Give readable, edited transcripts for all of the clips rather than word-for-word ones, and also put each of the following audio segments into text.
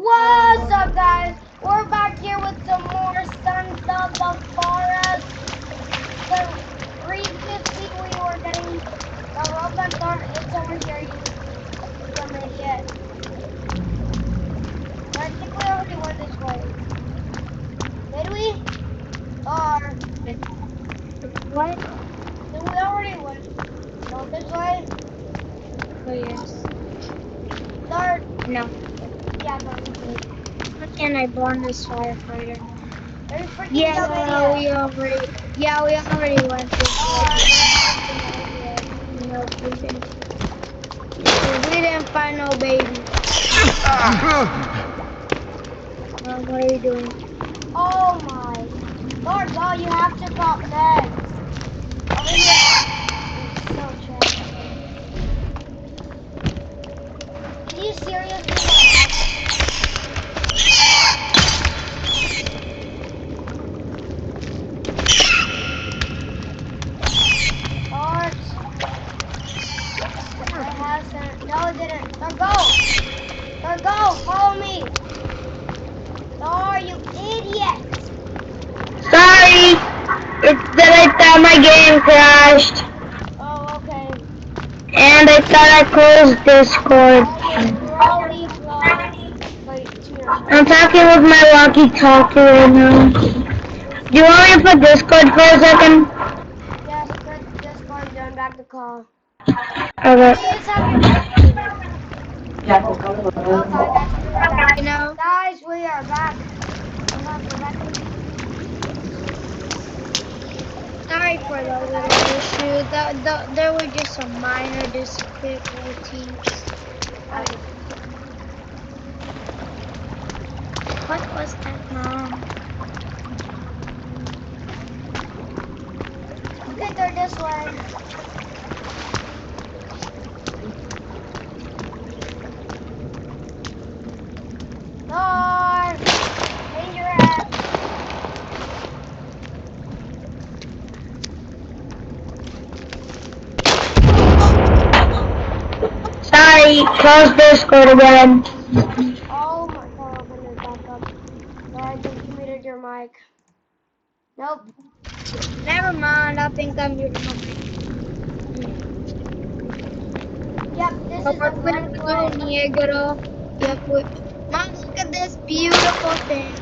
What's up, guys? We're back here with some more Sons of the Forest. So previously we were getting the Roblox art. It's over here, you dumb idiot. I think we already went this way. Did we? Or What? did we already go this way? Oh, yes. Third, No. yeah, go. How can I burn this firefighter now? Are you freaking dumb Yeah, idiot? we already went this way. Or there's nothing over here. No, we didn't. We didn't find no baby. What are you doing? Oh my. Lord, go, you have to pop meds. Over here. It's so trash. Did you seriously want to have Lord? I have sent. No, it didn't. Thor, go! Thor, go! Follow me! Thor, you idiot! Sorry! It's that I thought my game crashed. Oh, okay. And I thought I closed Discord. I will probably vlog. Wait, tune on. I'm talking with my walkie-talkie right now. Do you want me to put Discord for a second? Yes, put Discord, join back the call. Why Okay. do you just have your mic muted? Okay, guys, I'll be right back. You know? Guys, we are back. We're back. Sorry for the little issue. There were just some minor difficulties. Okay. What was that, Mom? Okay, Thor, this way. Thor! Dangerous! Sorry, close Discord again. Oh my, Thor, open this back up. Thor, I think you muted your mic. Nope. Never mind, I think I'm muting my mic. Yep, this So is the what we're gonna correct be way. doing, Niagara. Yep, Mom, look at this beautiful thing.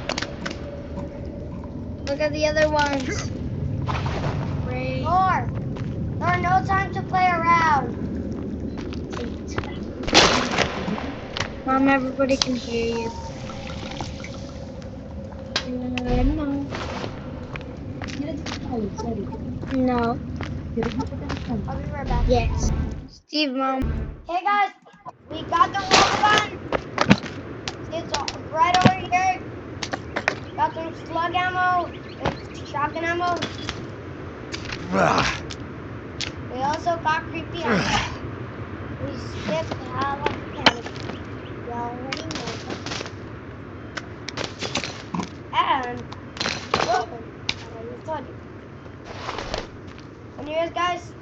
Look at the other ones. Great. Thor! Thor, no time to play around. Mom, everybody can hear you. No. No. I'll be right back. Yes. Steve, Mom. Hey guys, we got the roll gun. It's right over here. Got some slug ammo and shotgun ammo. We also got creepy ammo. We skipped jalapeno. You already know that. And weapon. I just told you. Anyways, guys.